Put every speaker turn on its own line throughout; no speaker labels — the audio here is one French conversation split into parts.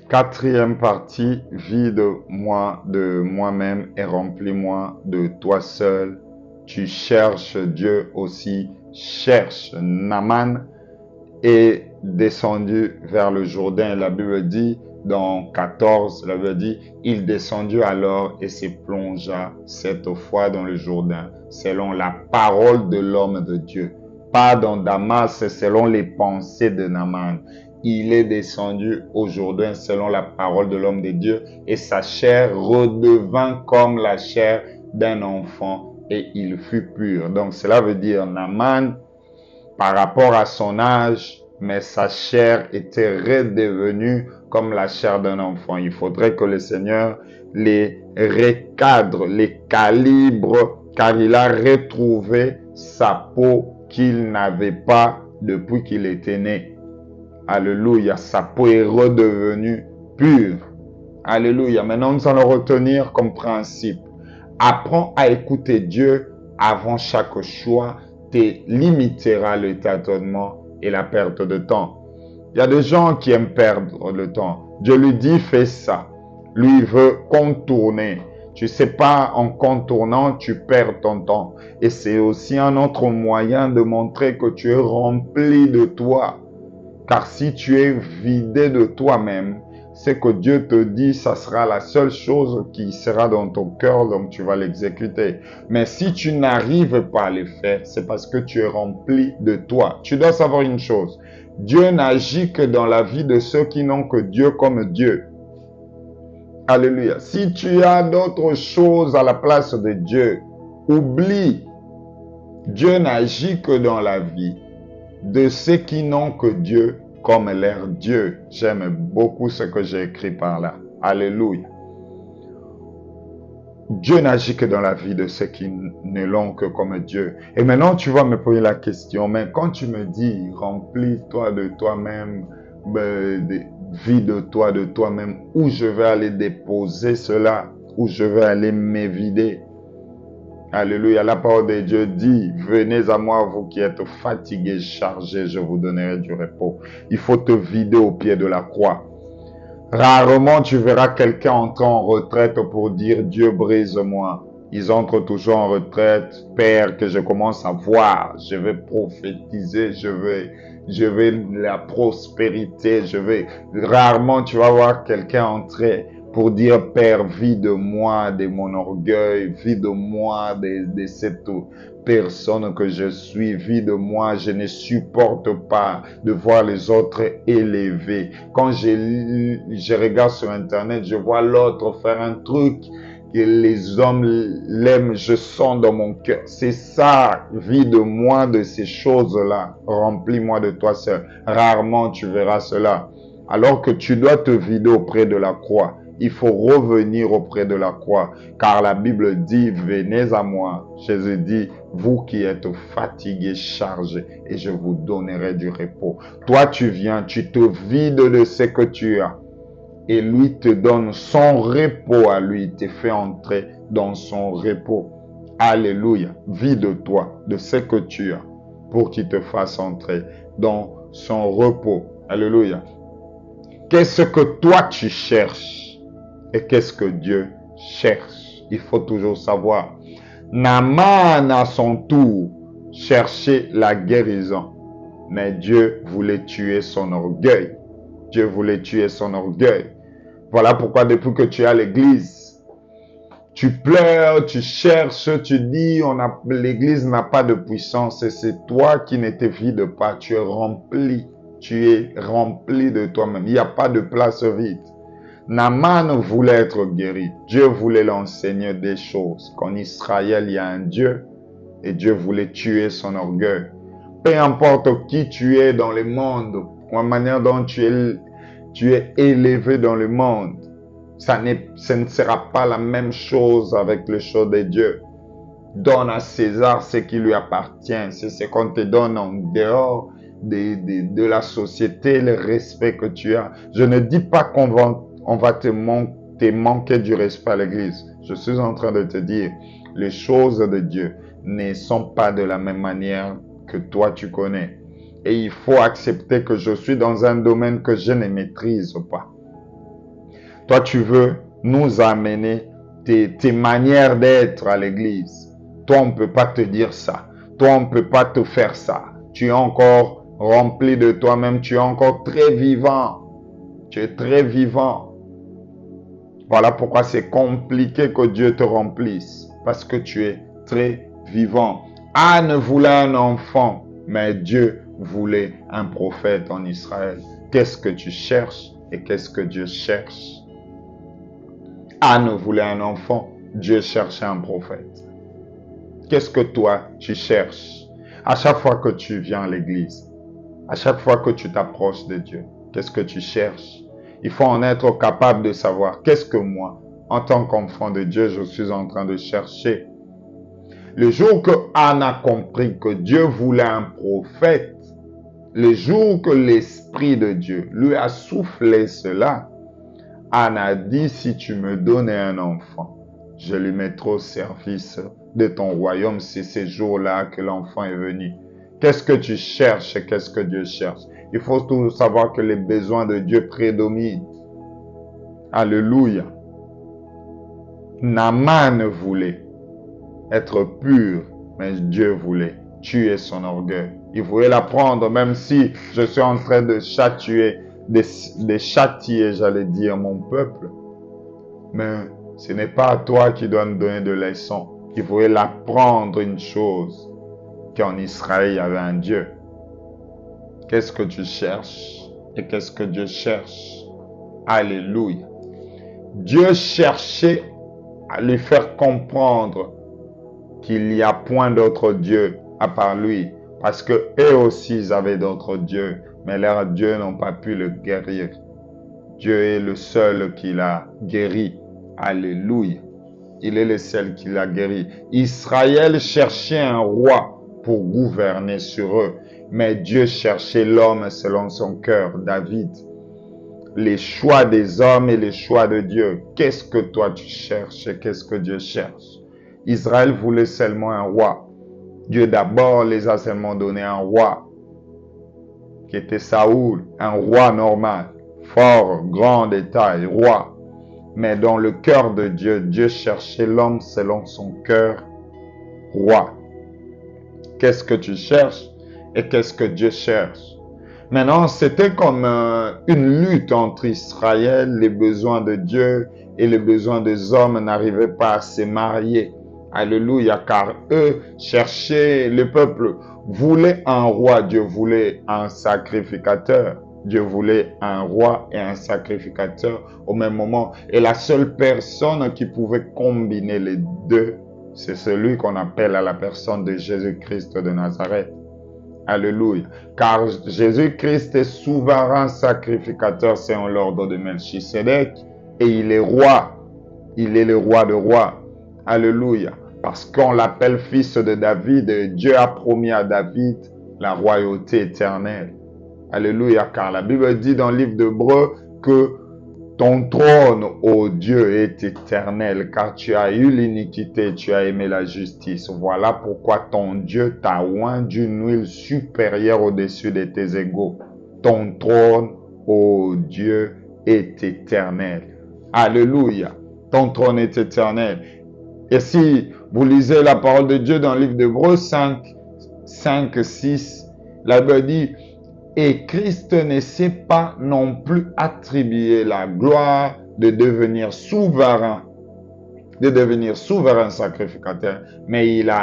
Quatrième partie, vide-moi de moi-même et remplis-moi de toi seul. Tu cherches Dieu aussi, cherche. Naaman est descendu vers le Jourdain. La Bible dit, dans 14, la Bible dit, il descendit alors et se plongea cette fois dans le Jourdain, selon la parole de l'homme de Dieu. Pas dans Damas, selon les pensées de Naaman. Il est descendu au Jourdain selon la parole de l'homme de Dieu et sa chair redevint comme la chair d'un enfant et il fut pur. Donc cela veut dire Naaman, par rapport à son âge, mais sa chair était redevenue comme la chair d'un enfant. Il faudrait que le Seigneur les recadre, les calibre, car il a retrouvé sa peau qu'il n'avait pas depuis qu'il était né. Alléluia, sa peau est redevenue pure. Alléluia. Maintenant, nous allons retenir comme principe. Apprends à écouter Dieu avant chaque choix, te limitera le tâtonnement et la perte de temps. Il y a des gens qui aiment perdre le temps. Dieu lui dit, fais ça. Lui veut contourner. Tu sais pas, en contournant, tu perds ton temps. Et c'est aussi un autre moyen de montrer que tu es rempli de toi. Car si tu es vidé de toi-même, c'est que Dieu te dit, ça sera la seule chose qui sera dans ton cœur, donc tu vas l'exécuter. Mais si tu n'arrives pas à le faire, c'est parce que tu es rempli de toi. Tu dois savoir une chose, Dieu n'agit que dans la vie de ceux qui n'ont que Dieu comme Dieu. Alléluia. Si tu as d'autres choses à la place de Dieu, oublie. Dieu n'agit que dans la vie de ceux qui n'ont que Dieu comme leur Dieu. J'aime beaucoup ce que j'ai écrit par là. Alléluia. Dieu n'agit que dans la vie de ceux qui ne l'ont que comme Dieu. Et maintenant, tu vas me poser la question, mais quand tu me dis, remplis-toi de toi-même, vide-toi de toi-même, où je vais aller déposer cela, où je vais aller m'évider. Alléluia, la parole de Dieu dit, venez à moi, vous qui êtes fatigués, chargés, je vous donnerai du repos. Il faut te vider au pied de la croix. Rarement tu verras quelqu'un entrer en retraite pour dire, Dieu brise-moi. Ils entrent toujours en retraite, Père, que je commence à voir, je vais prophétiser, je vais la prospérité, Rarement tu vas voir quelqu'un entrer pour dire, Père, vide-moi de mon orgueil, vide-moi de cette personne que je suis, vide-moi, je ne supporte pas de voir les autres élevés. Quand je regarde sur Internet, je vois l'autre faire un truc que les hommes l'aiment, je sens dans mon cœur. C'est ça, vide-moi de ces choses-là, remplis-moi de toi seul. Rarement tu verras cela. Alors que tu dois te vider auprès de la croix. Il faut revenir auprès de la croix, car la Bible dit, venez à moi. Jésus dit, vous qui êtes fatigués, chargés, et je vous donnerai du repos. Toi, tu viens, tu te vides de ce que tu as, et lui te donne son repos à lui, te fait entrer dans son repos. Alléluia. Vide-toi de ce que tu as, pour qu'il te fasse entrer dans son repos. Alléluia. Qu'est-ce que toi tu cherches? Et qu'est-ce que Dieu cherche? Il faut toujours savoir. Naaman, à son tour, cherchait la guérison. Mais Dieu voulait tuer son orgueil. Dieu voulait tuer son orgueil. Voilà pourquoi depuis que tu es à l'église, tu pleures, tu cherches, tu dis, l'église n'a pas de puissance. Et c'est toi qui ne te vides pas. Tu es rempli. Tu es rempli de toi-même. Il n'y a pas de place vide. Naaman voulait être guéri. Dieu voulait l'enseigner des choses. Qu'en Israël, il y a un Dieu et Dieu voulait tuer son orgueil. Peu importe qui tu es dans le monde, la manière dont tu es élevé dans le monde, ce ne sera pas la même chose avec les choses de Dieu. Donne à César ce qui lui appartient. C'est ce qu'on te donne en dehors de la société, le respect que tu as. Je ne dis pas qu'on va te manquer du respect à l'église. Je suis en train de te dire, les choses de Dieu ne sont pas de la même manière que toi tu connais. Et il faut accepter que je suis dans un domaine que je ne maîtrise pas. Toi, tu veux nous amener tes manières d'être à l'église. Toi, on ne peut pas te dire ça. Toi, on ne peut pas te faire ça. Tu es encore rempli de toi-même. Tu es encore très vivant. Tu es très vivant. Voilà pourquoi c'est compliqué que Dieu te remplisse. Parce que tu es très vivant. Anne voulait un enfant, mais Dieu voulait un prophète en Israël. Qu'est-ce que tu cherches et qu'est-ce que Dieu cherche? Anne voulait un enfant, Dieu cherchait un prophète. Qu'est-ce que toi, tu cherches? À chaque fois que tu viens à l'église, à chaque fois que tu t'approches de Dieu, qu'est-ce que tu cherches? Il faut en être capable de savoir qu'est-ce que moi, en tant qu'enfant de Dieu, je suis en train de chercher. Le jour que Anne a compris que Dieu voulait un prophète, le jour que l'Esprit de Dieu lui a soufflé cela, Anne a dit, si tu me donnais un enfant, je le mettrai au service de ton royaume. C'est ces jours-là que l'enfant est venu. Qu'est-ce que tu cherches et qu'est-ce que Dieu cherche? Il faut toujours savoir que les besoins de Dieu prédominent. Alléluia. Naaman voulait être pur, mais Dieu voulait tuer son orgueil. Il voulait l'apprendre, même si je suis en train de châtier, j'allais dire, mon peuple. Mais ce n'est pas à toi qui dois nous donner de leçons. Il voulait l'apprendre une chose, qu'en Israël, il y avait un Dieu. Qu'est-ce que tu cherches et qu'est-ce que Dieu cherche? Alléluia. Dieu cherchait à lui faire comprendre qu'il n'y a point d'autre Dieu à part lui. Parce que eux aussi, ils avaient d'autres dieux. Mais leurs dieux n'ont pas pu le guérir. Dieu est le seul qui l'a guéri. Alléluia. Il est le seul qui l'a guéri. Israël cherchait un roi pour gouverner sur eux. Mais Dieu cherchait l'homme selon son cœur, David. Les choix des hommes et les choix de Dieu. Qu'est-ce que toi tu cherches et qu'est-ce que Dieu cherche? Israël voulait seulement un roi. Dieu d'abord les a seulement donné un roi, qui était Saoul, un roi normal, fort, grand de taille, roi. Mais dans le cœur de Dieu, Dieu cherchait l'homme selon son cœur, roi. Qu'est-ce que tu cherches et qu'est-ce que Dieu cherche? Maintenant, c'était comme une lutte entre Israël, les besoins de Dieu et les besoins des hommes n'arrivaient pas à se marier. Alléluia, car eux cherchaient, le peuple voulait un roi, Dieu voulait un sacrificateur. Dieu voulait un roi et un sacrificateur au même moment. Et la seule personne qui pouvait combiner les deux, c'est celui qu'on appelle à la personne de Jésus-Christ de Nazareth. Alléluia. Car Jésus-Christ est souverain sacrificateur selon l'ordre de Melchisédek et il est roi. Il est le roi de rois. Alléluia. Parce qu'on l'appelle fils de David, Dieu a promis à David la royauté éternelle. Alléluia. Car la Bible dit dans le livre d'Hébreux que ton trône, ô Dieu, est éternel, car tu as eu l'iniquité, tu as aimé la justice. Voilà pourquoi ton Dieu t'a oint d'une huile supérieure au-dessus de tes égaux. Ton trône, ô Dieu, est éternel. Alléluia. Ton trône est éternel. Et si vous lisez la parole de Dieu dans le livre d'Hébreux 5, 6, la Bible dit, et Christ ne s'est pas non plus attribué la gloire de devenir souverain sacrificateur, mais il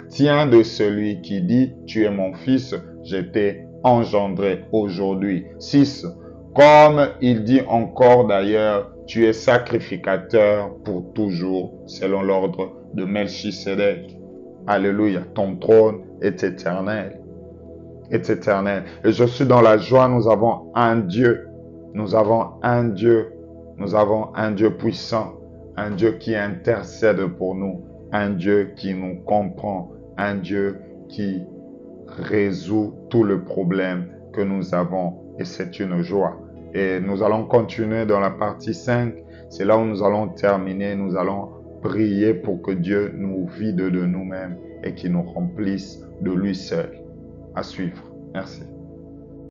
tient de celui qui dit, tu es mon fils, je t'ai engendré aujourd'hui. 6. Comme il dit encore d'ailleurs, tu es sacrificateur pour toujours, selon l'ordre de Melchisédek. Alléluia, ton trône est éternel. Est éternel. Et je suis dans la joie, nous avons un Dieu. Nous avons un Dieu. Nous avons un Dieu puissant. Un Dieu qui intercède pour nous. Un Dieu qui nous comprend. Un Dieu qui résout tous les problèmes que nous avons. Et c'est une joie. Et nous allons continuer dans la partie 5. C'est là où nous allons terminer. Nous allons prier pour que Dieu nous vide de nous-mêmes et qu'il nous remplisse de lui seul. À suivre. Merci.